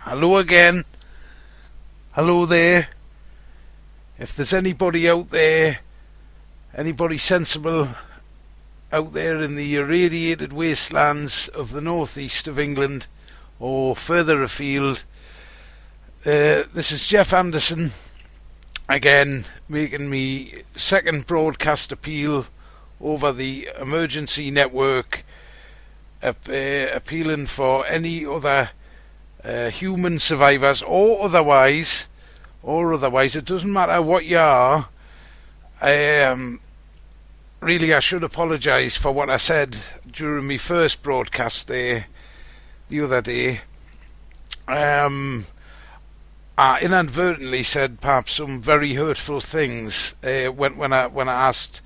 Hello again. Hello there. If there's anybody out there, anybody sensible out there in the irradiated wastelands of the northeast of England or further afield, this is Geoff Anderson again, making me second broadcast appeal over the emergency network, appealing for any other human survivors or otherwise, it doesn't matter what you are. Really, I should apologise for what I said during my first broadcast there the other day. I inadvertently said perhaps some very hurtful things when I asked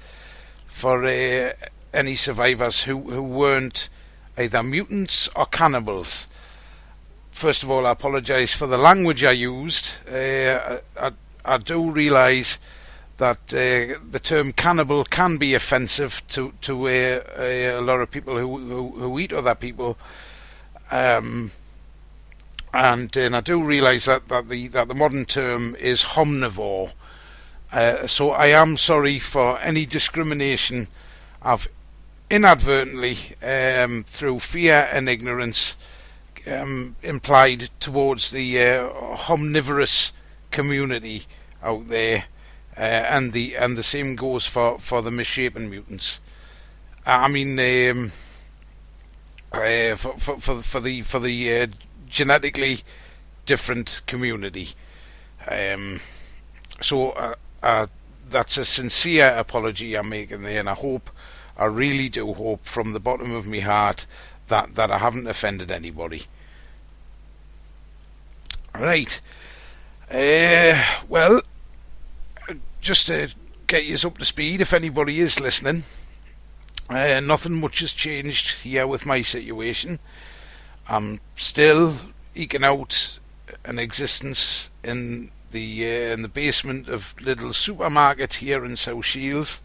for any survivors who weren't either mutants or cannibals. First of all, I apologise for the language I used. I do realise that the term cannibal can be offensive to a lot of people who eat other people, and I do realise that the modern term is omnivore. So I am sorry for any discrimination I've inadvertently, through fear and ignorance, implied towards the omnivorous community out there, and the same goes for the misshapen mutants. I mean, for the genetically different community. So that's a sincere apology I'm making there, and I really do hope from the bottom of my heart that I haven't offended anybody. Right. Well, just to get you up to speed, if anybody is listening, nothing much has changed here with my situation. I'm still eking out an existence in the basement of little supermarket here in South Shields.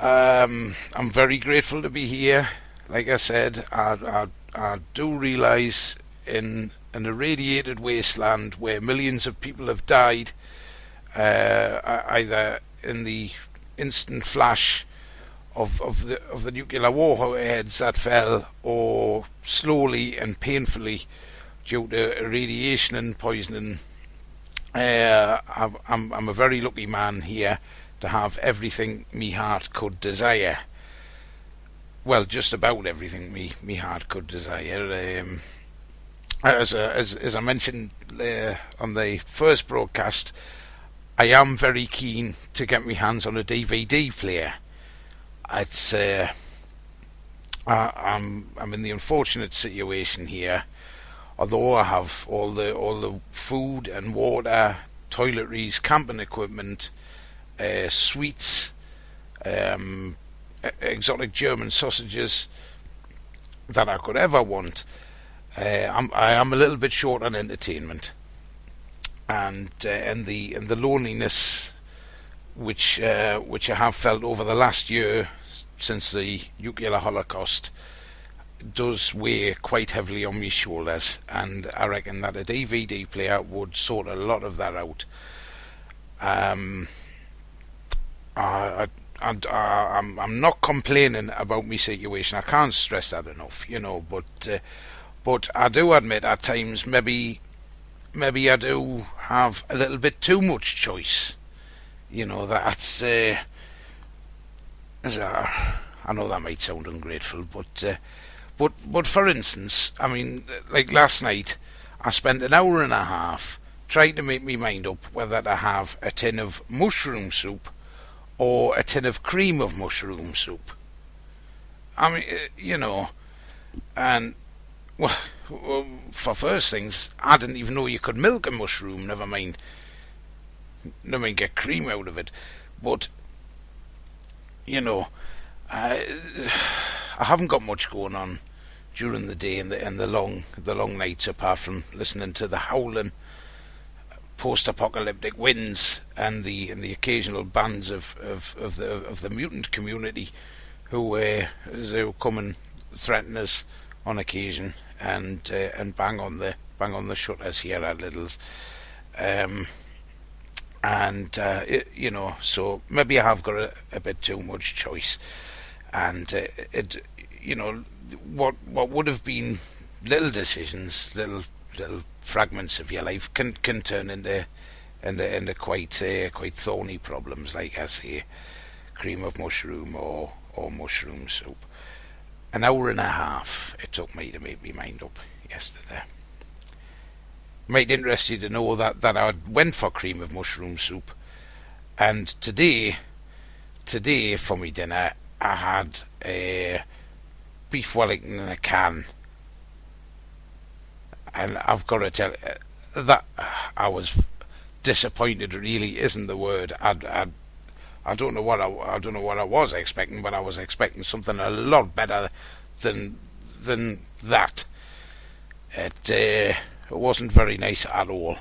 I'm very grateful to be here. Like I said, I do realise in an irradiated wasteland where millions of people have died, either in the instant flash of the nuclear warheads that fell, or slowly and painfully due to radiation and poisoning. I'm a very lucky man here to have everything me heart could desire. Well, just about everything me heart could desire. As I mentioned on the first broadcast, I am very keen to get my hands on a DVD player. It's I'm in the unfortunate situation here. Although I have all the food and water, toiletries, camping equipment, sweets, exotic German sausages that I could ever want, I am a little bit short on entertainment, and the loneliness which I have felt over the last year since the nuclear holocaust does weigh quite heavily on my shoulders, and I reckon that a DVD player would sort a lot of that out. I'm not complaining about my situation. I can't stress that enough, but I do admit at times maybe I do have a little bit too much choice. That's I know that might sound ungrateful, but for instance, I mean, like last night, I spent an hour and a half trying to make my mind up whether to have a tin of mushroom soup or a tin of cream of mushroom soup. I mean, and well, for first things, I didn't even know you could milk a mushroom. Never mind get cream out of it. But you know, I haven't got much going on during the day and the long nights, apart from listening to the howling post-apocalyptic winds and the occasional bands of the mutant community who come and threaten us on occasion and bang on the shutters here at Little's. So maybe I have got a bit too much choice, and what would have been little decisions, little fragments of your life can turn into quite thorny problems, like I say, cream of mushroom or mushroom soup. An hour and a half it took me to make my mind up yesterday. Might interest you to know that I went for cream of mushroom soup, and today for my dinner I had a beef Wellington in a can, and I've got to tell you that I was disappointed. Really, isn't the word. I don't know what I was expecting, but I was expecting something a lot better than that. It wasn't very nice at all.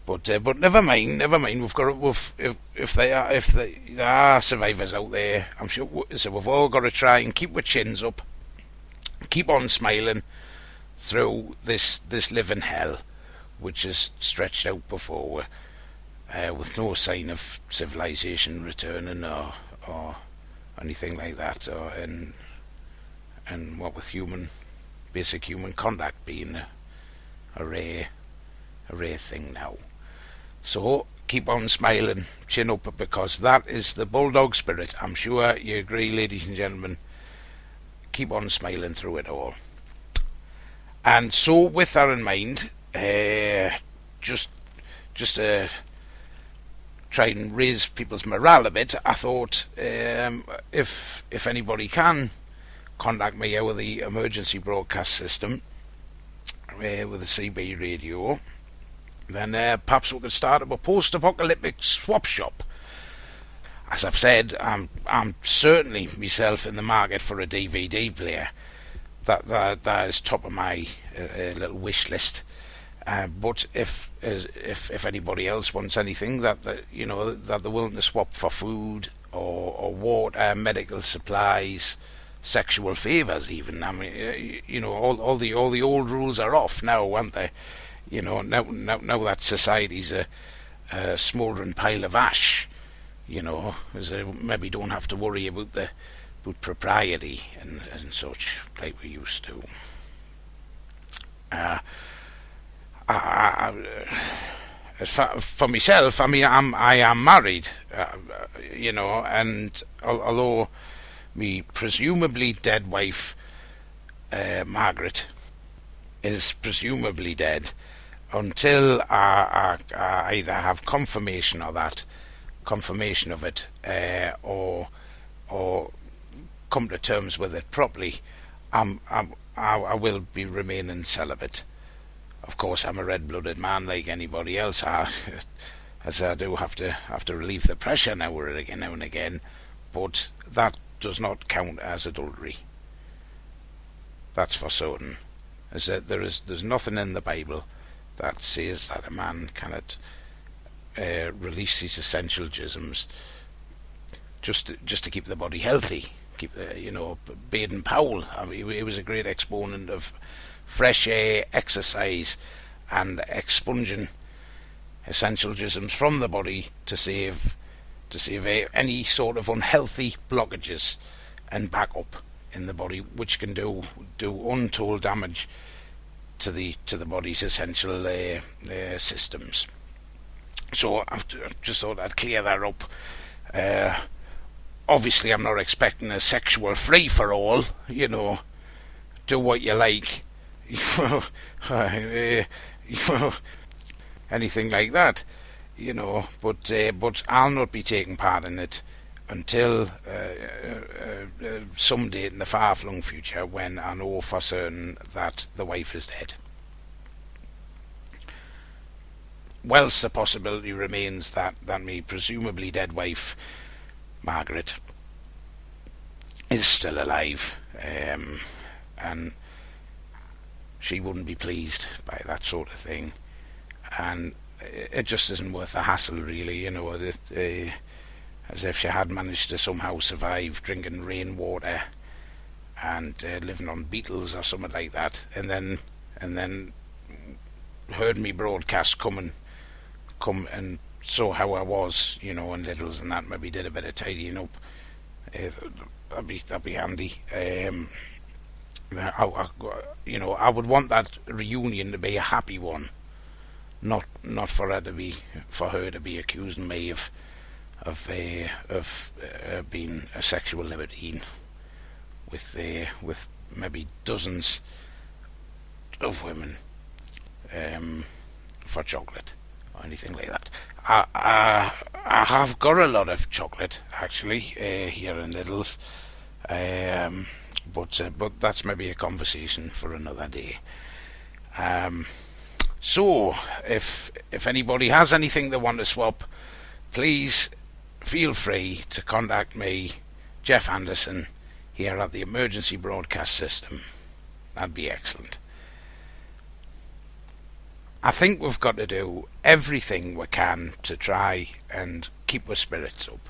But never mind. If there are survivors out there, I'm sure. So we've all got to try and keep our chins up, keep on smiling through this living hell, which is stretched out before with no sign of civilization returning or anything like that, and what with basic human contact being a rare thing now. So keep on smiling, chin up, because that is the bulldog spirit. I'm sure you agree, ladies and gentlemen. Keep on smiling through it all. And so, with that in mind, just to try and raise people's morale a bit, I thought if anybody can contact me over the emergency broadcast system with the CB radio, then perhaps we could start up a post-apocalyptic swap shop. As I've said, I'm certainly myself in the market for a DVD player. That is top of my little wish list. But if anybody else wants anything that they're willing to swap for food or water, medical supplies, sexual favours, even. I mean, all the old rules are off now, aren't they? Now that society's a smouldering pile of ash. Maybe don't have to worry about propriety and such like we used to. For myself, I mean, I am married, and although me presumably dead wife, Margaret, is presumably dead, until I either have confirmation of it, or come to terms with it properly, I will be remaining celibate. Of course, I'm a red-blooded man like anybody else, as I do have to relieve the pressure now and again, but that does not count as adultery. That's for certain. As there's nothing in the Bible that says that a man cannot release his essential jisms just to keep the body healthy. Keep Baden-Powell, I mean, he was a great exponent of fresh air, exercise, and expunging essential jisms from the body to save any sort of unhealthy blockages and back up in the body, which can do untold damage to the body's essential systems. So I just thought I'd clear that up. Obviously, I'm not expecting a sexual free-for-all, do what you like, anything like that, but I'll not be taking part in it until some date in the far-flung future when I know for certain that the wife is dead. Whilst the possibility remains that me presumably dead wife Margaret is still alive, and she wouldn't be pleased by that sort of thing, and it just isn't worth the hassle, really. As if she had managed to somehow survive drinking rainwater and living on beetles or something like that, and then heard me broadcast come and saw how I was, in Littles and that, maybe did a bit of tidying up. That'd be handy. I would want that reunion to be a happy one, not for her to be accusing me of being a sexual libertine with maybe dozens of women for chocolate or anything like that. I have got a lot of chocolate actually here in Littles, but that's maybe a conversation for another day. So if anybody has anything they want to swap, please feel free to contact me, Geoff Anderson, here at the Emergency Broadcast System. That'd be excellent. I think we've got to do everything we can to try and keep our spirits up.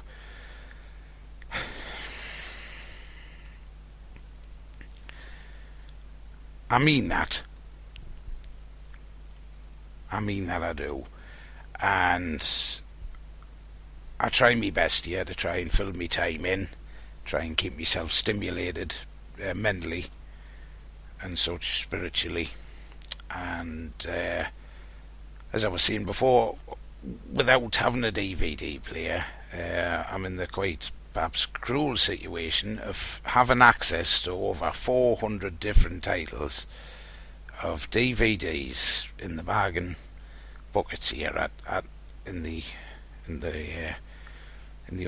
I mean that. I do. And I try my best here to try and fill my time in, try and keep myself stimulated mentally and such, spiritually. And as I was saying before, without having a DVD player, I'm in the quite perhaps cruel situation of having access to over 400 different titles of DVDs in the bargain buckets here in the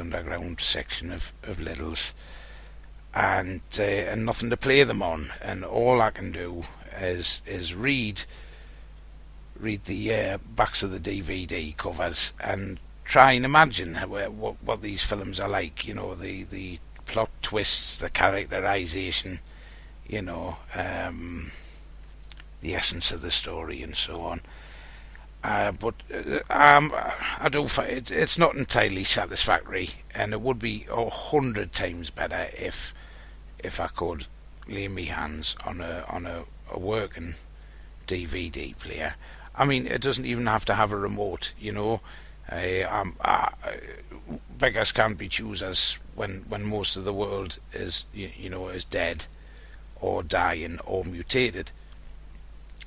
underground section of Lidl's, and nothing to play them on, and all I can do is read the backs of the DVD covers and try and imagine what these films are like. The plot twists, the characterization, the essence of the story, and so on. But I do find it's not entirely satisfactory, and it would be 100 times better if I could lay my hands on a working DVD player. I mean, it doesn't even have to have a remote, beggars can't be choosers when most of the world is is dead or dying or mutated.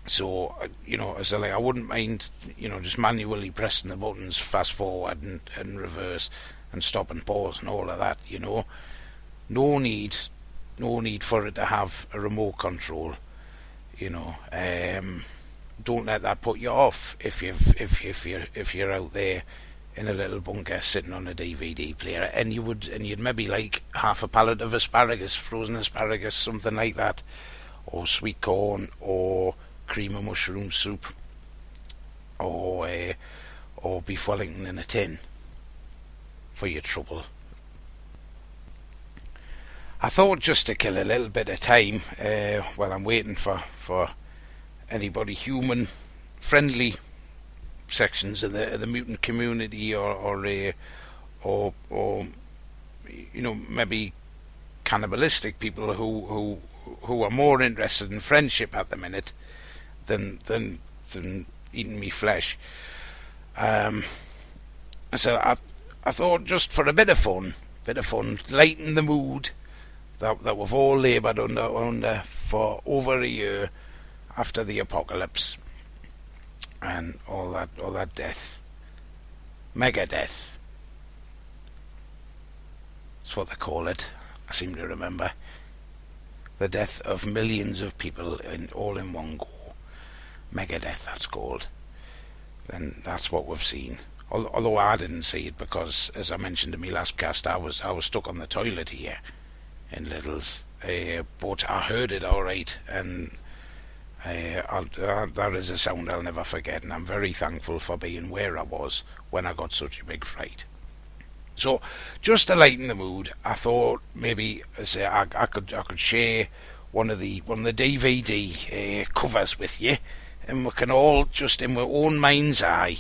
So I wouldn't mind just manually pressing the buttons, fast forward and reverse and stop and pause and all of that. No need for it to have a remote control. Don't let that put you off if you're out there in a little bunker sitting on a DVD player, and you'd maybe like half a pallet of asparagus, frozen asparagus, something like that, or sweet corn, or cream of mushroom soup, or beef Wellington in a tin for your trouble. I thought, just to kill a little bit of time while I'm waiting for anybody human friendly sections of the mutant community, or maybe cannibalistic people who are more interested in friendship at the minute than eating me flesh. So I thought, just for a bit of fun, lighten the mood that we've all laboured under for over a year after the apocalypse and all that death, mega death. That's what they call it. I seem to remember the death of millions of people all in one go. Mega death, that's called. Then that's what we've seen. Although I didn't see it, because, as I mentioned in my last cast, I was stuck on the toilet here in Little's, but I heard it all right, and that is a sound I'll never forget, and I'm very thankful for being where I was when I got such a big fright. So, just to lighten the mood, I thought maybe I could share one of the DVD covers with you, and we can all just in our own mind's eye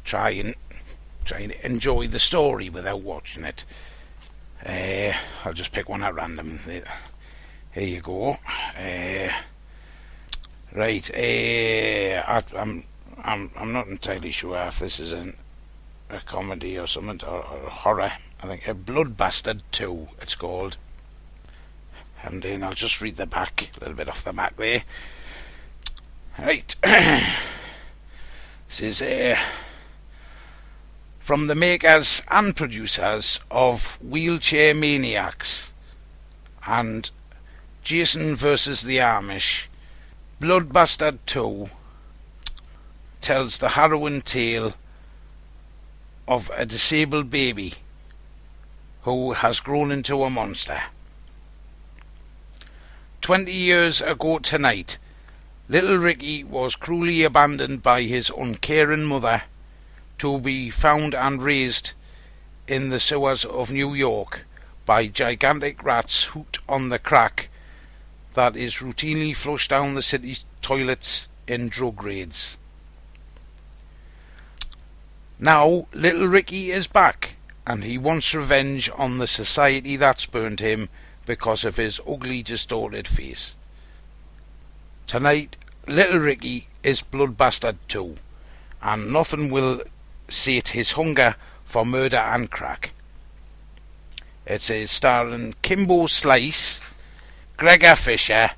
try and enjoy the story without watching it. I'll just pick one at random. Here you go. Right. I'm not entirely sure if this is a comedy or something or horror. I think a Blood Bastard 2 it's called. And then I'll just read the back, a little bit off the back there. Right. This is from the makers and producers of Wheelchair Maniacs and Jason vs. the Amish. Blood Bastard 2 tells the harrowing tale of a disabled baby who has grown into a monster. 20 years ago tonight, little Ricky was cruelly abandoned by his uncaring mother to be found and raised in the sewers of New York by gigantic rats hooked on the crack that is routinely flushed down the city's toilets in drug raids. Now, little Ricky is back, and he wants revenge on the society that spurned him because of his ugly, distorted face. Tonight, little Ricky is Blood Bastard 2, and nothing will sate his hunger for murder and crack. It's starring Kimbo Slice, Gregor Fisher,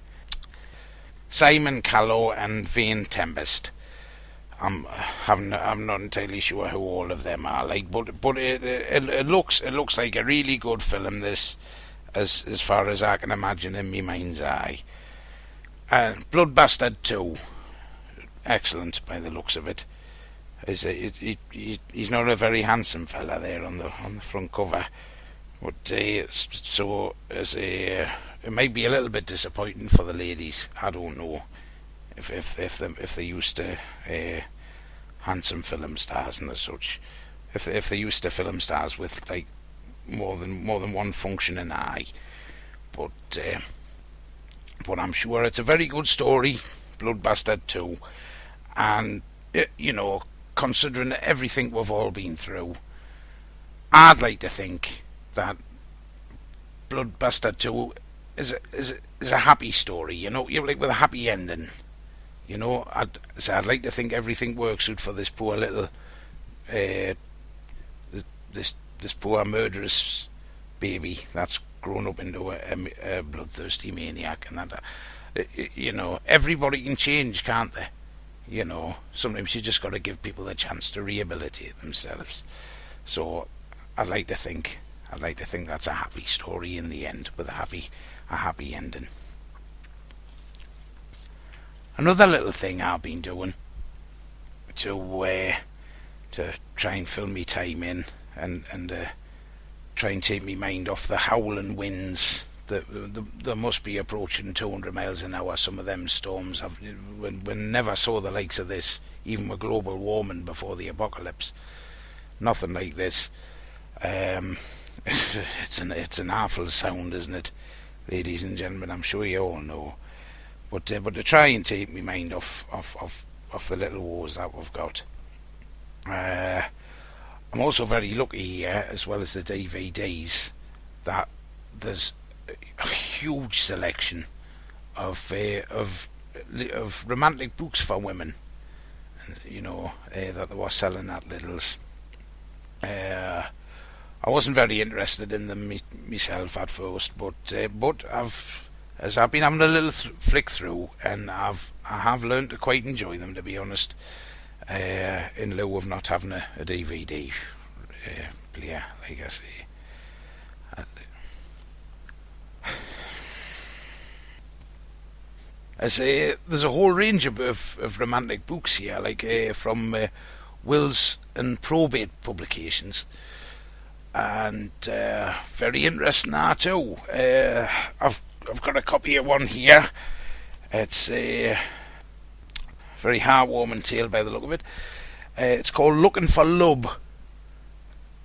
Simon Callow, and Vane Tempest. I'm not entirely sure who all of them are like, but it looks like a really good film. This, as far as I can imagine in my mind's eye. Blood Bastard 2, excellent by the looks of it. He's not a very handsome fella there on the front cover, but so it might be a little bit disappointing for the ladies. I don't know if they used to handsome film stars and such. If they used to film stars with like more than one functioning eye, but I'm sure it's a very good story, Blood Bastard 2, and considering everything we've all been through, I'd like to think that Blood Bastard 2 is a happy story. You're like with a happy ending. I'd like to think everything works out for this poor little, this poor murderous baby that's grown up into a bloodthirsty maniac, and that, everybody can change, can't they? Sometimes you just got to give people the chance to rehabilitate themselves. So I'd like to think that's a happy story in the end, with a happy ending. Another little thing I've been doing to try and fill me time in and try and take me mind off the howling winds that must be approaching 200 miles an hour. Some of them storms we never saw the likes of this, even with global warming before the apocalypse. Nothing like this. It's an awful sound, isn't it, ladies and gentlemen? I'm sure you all know. But to try and take me mind off the little wars that we've got. I'm also very lucky here, as well as the DVDs, that there's a huge selection of romantic books for women, that they were selling at Lidl's. I wasn't very interested in them myself at first, but I've been having a little flick through, and I have learned to quite enjoy them, to be honest. In lieu of not having a DVD player, like I say. There's a whole range of romantic books here, like from wills and probate publications, and very interesting art too. I've got a copy of one here. It's a very heartwarming tale by the look of it. It's called Looking for Love,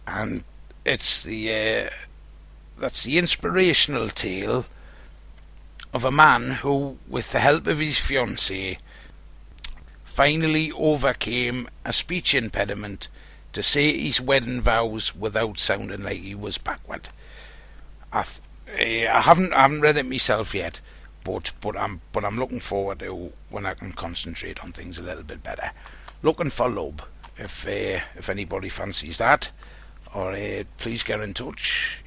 and it's the that's the inspirational tale of a man who, with the help of his fiancée, finally overcame a speech impediment to say his wedding vows without sounding like he was backward. I haven't read it myself yet, but I'm looking forward to when I can concentrate on things a little bit better. Looking for love, if anybody fancies that, or please get in touch.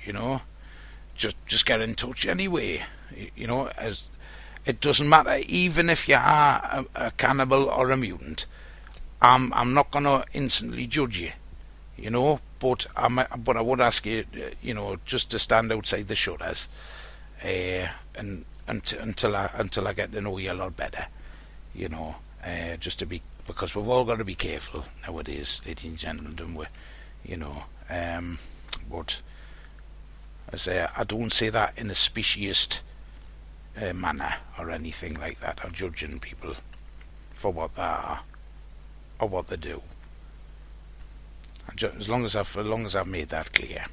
Just get in touch anyway. As it doesn't matter, even if you are a cannibal or a mutant. I'm not gonna instantly judge you, but I would ask you, just to stand outside the shutters, and until I get to know you a lot better, just to be, because we've all got to be careful nowadays, ladies and gentlemen, don't we? But I don't say that in a speciesist manner or anything like that, or judging people for what they are or what they do. As long as I've made that clear.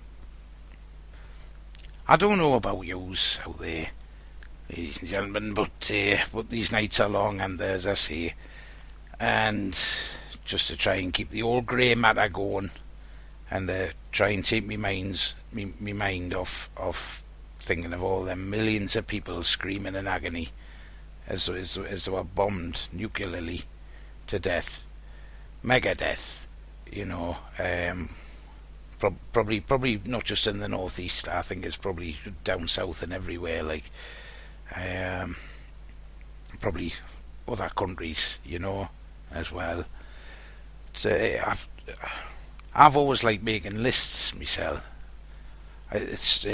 I don't know about yous out there, ladies and gentlemen, but these nights are long, and as I say, and just to try and keep the old grey matter going, and try and take me mind off thinking of all them millions of people screaming in agony as they were bombed nuclearly to death, mega death. Probably not just in the northeast. I think it's probably down south and everywhere. Like, probably other countries, as well. I've always liked making lists myself. It's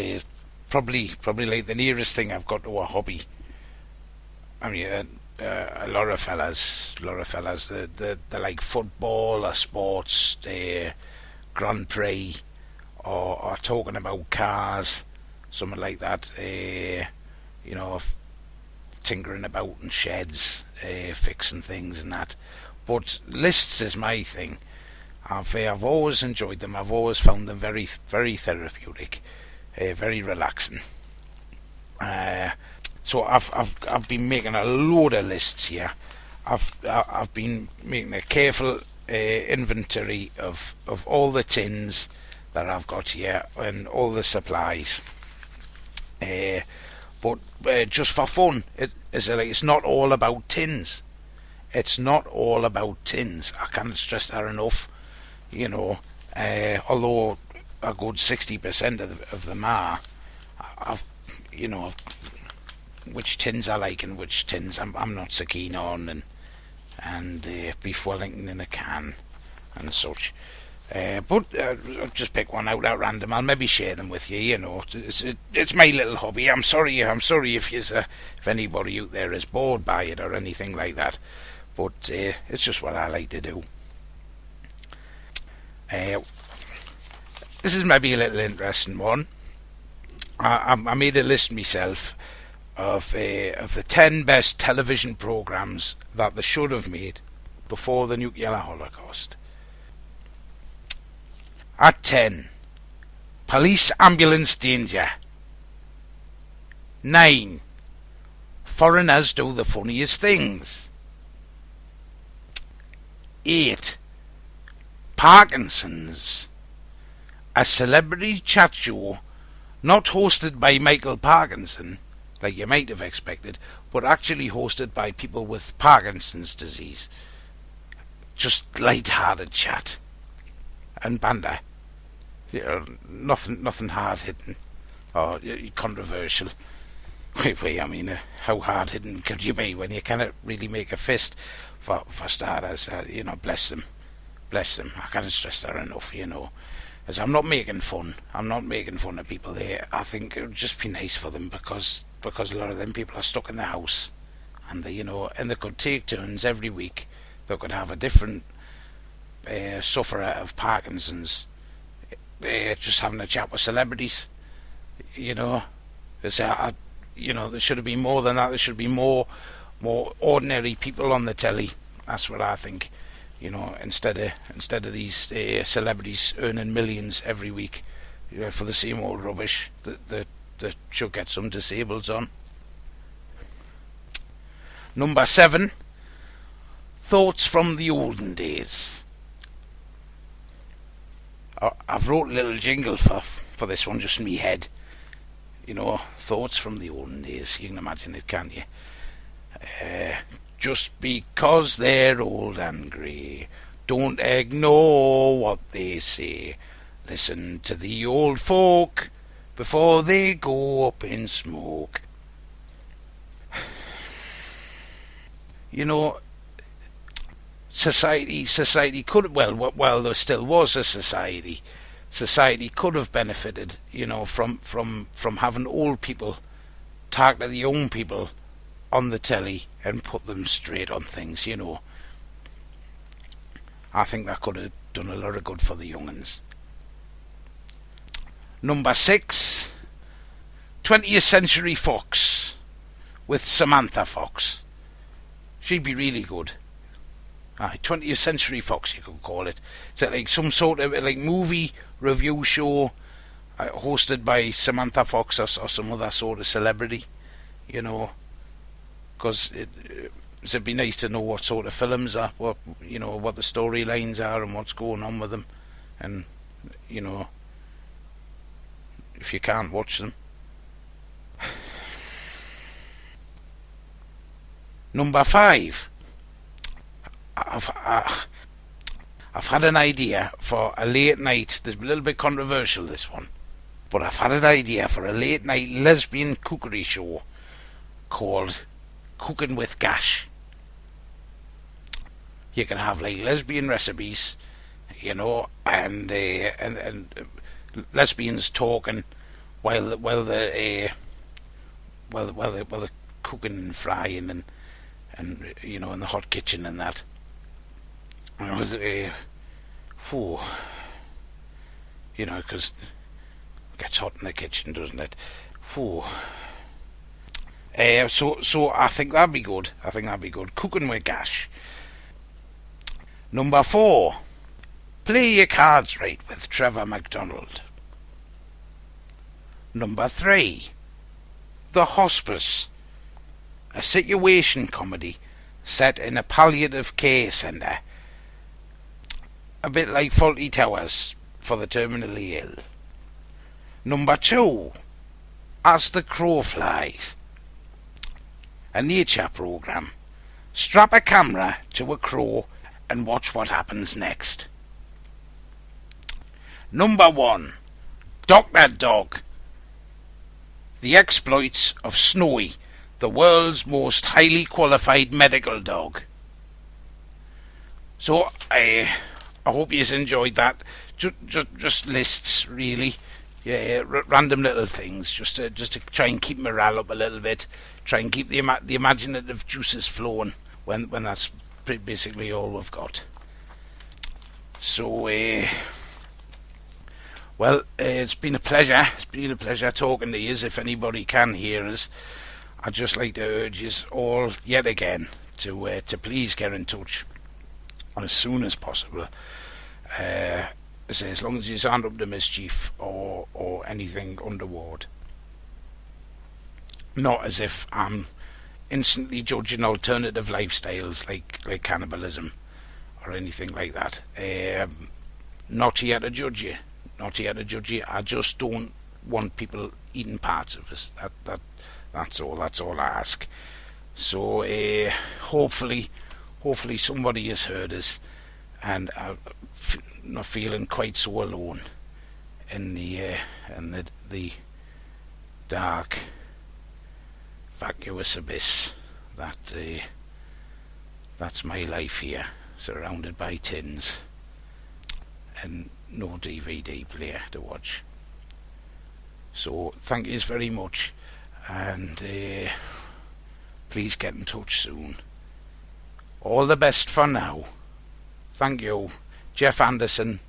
probably like the nearest thing I've got to a hobby. I mean, a lot of fellas, they like football or sports, Grand Prix, or talking about cars, something like that. Tinkering about in sheds, fixing things and that. But lists is my thing. I've always enjoyed them. I've always found them very, very therapeutic, very relaxing. So I've been making a load of lists here. I've been making a careful inventory of all the tins that I've got here and all the supplies. But just for fun, it's not all about tins. It's not all about tins. I can't stress that enough. Although a good 60% of them are, which tins I like and which tins I'm not so keen on, and beef Wellington in a can and such. But I'll just pick one out at random. I'll maybe share them with you. It's my little hobby. I'm sorry if anybody out there is bored by it or anything like that. But it's just what I like to do. This is maybe a little interesting one. I made a list myself of the 10 best television programs that they should have made before the nuclear holocaust. At 10, Police Ambulance Danger. 9, Foreigners Do the Funniest Things. 8, Parkinson's, a celebrity chat show not hosted by Michael Parkinson, like you might have expected, but actually hosted by people with Parkinson's disease. Just light-hearted chat and banter. Nothing hard-hitting or controversial. I mean, how hard-hitting could you be when you cannot really make a fist for starters? Bless them. I can't stress that enough, As I'm not making fun of people there. I think it would just be nice for them because a lot of them people are stuck in the house, and they could take turns every week. They could have a different sufferer of Parkinson's, just having a chat with celebrities. There should have been more than that. There should be more ordinary people on the telly. That's what I think. Instead of these celebrities earning millions every week, for the same old rubbish that should get some disableds on. Number 7, thoughts from the olden days. I've wrote a little jingle for this one just in my head. Thoughts from the olden days. You can imagine it, can't you? Just because they're old and grey, don't ignore what they say. Listen to the old folk before they go up in smoke. Society could, well, there still was a society could have benefited, from having old people talk to the young people on the telly and put them straight on things, I think that could have done a lot of good for the young'uns. Number 6, 20th Century Fox with Samantha Fox. She'd be really good. 20th Century Fox, you could call it. It's like some sort of movie review show hosted by Samantha Fox or some other sort of celebrity, because it'd be nice to know what sort of films are, what the storylines are and what's going on with them, and if you can't watch them. Number 5. I've had an idea for a late night. There's a little bit controversial, this one, but I've had an idea for a late night lesbian cookery show called Cooking with Gash. You can have lesbian recipes, and lesbians talking while they're cooking and frying and in the hot kitchen and that. Because it gets hot in the kitchen, doesn't it? So I think that'd be good. Cooking with Gash. Number 4, play your cards right with Trevor McDonald. Number 3, The Hospice, a situation comedy set in a palliative care centre, a bit like Fawlty Towers for the terminally ill. Number 2, As the Crow Flies, a nature programme. Strap a camera to a crow and watch what happens next. Number 1, Dr. Dog, the exploits of Snowy, the world's most highly qualified medical dog. So I hope you enjoyed that. Just lists, really. Yeah, random little things, just to try and keep morale up a little bit. Try and keep the imaginative juices flowing when that's basically all we've got. So, it's been a pleasure. It's been a pleasure talking to you. If anybody can hear us, I'd just like to urge you all yet again to please get in touch as soon as possible. As long as you aren't up to mischief or anything untoward. Not as if I'm instantly judging alternative lifestyles like cannibalism or anything like that. Not here to judge you. I just don't want people eating parts of us. That's all I ask. So hopefully somebody has heard us, and not feeling quite so alone in the dark, vacuous abyss that's my life here, surrounded by tins and no DVD player to watch. So thank you very much, and please get in touch soon. All the best for now. Thank you. Geoff Anderson,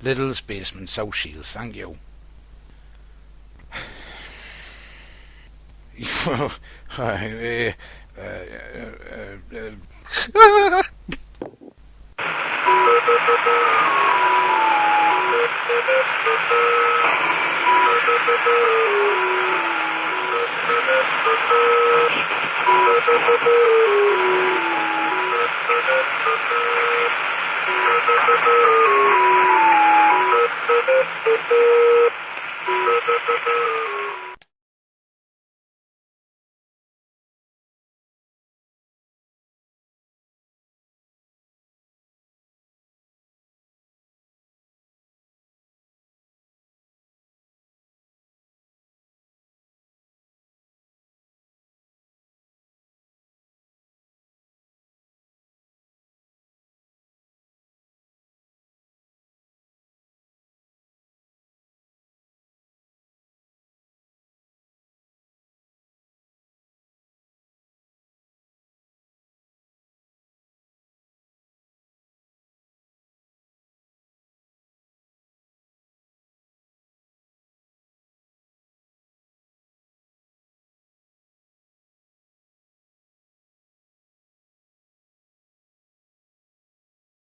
Little's Basement, South Shields. Thank you.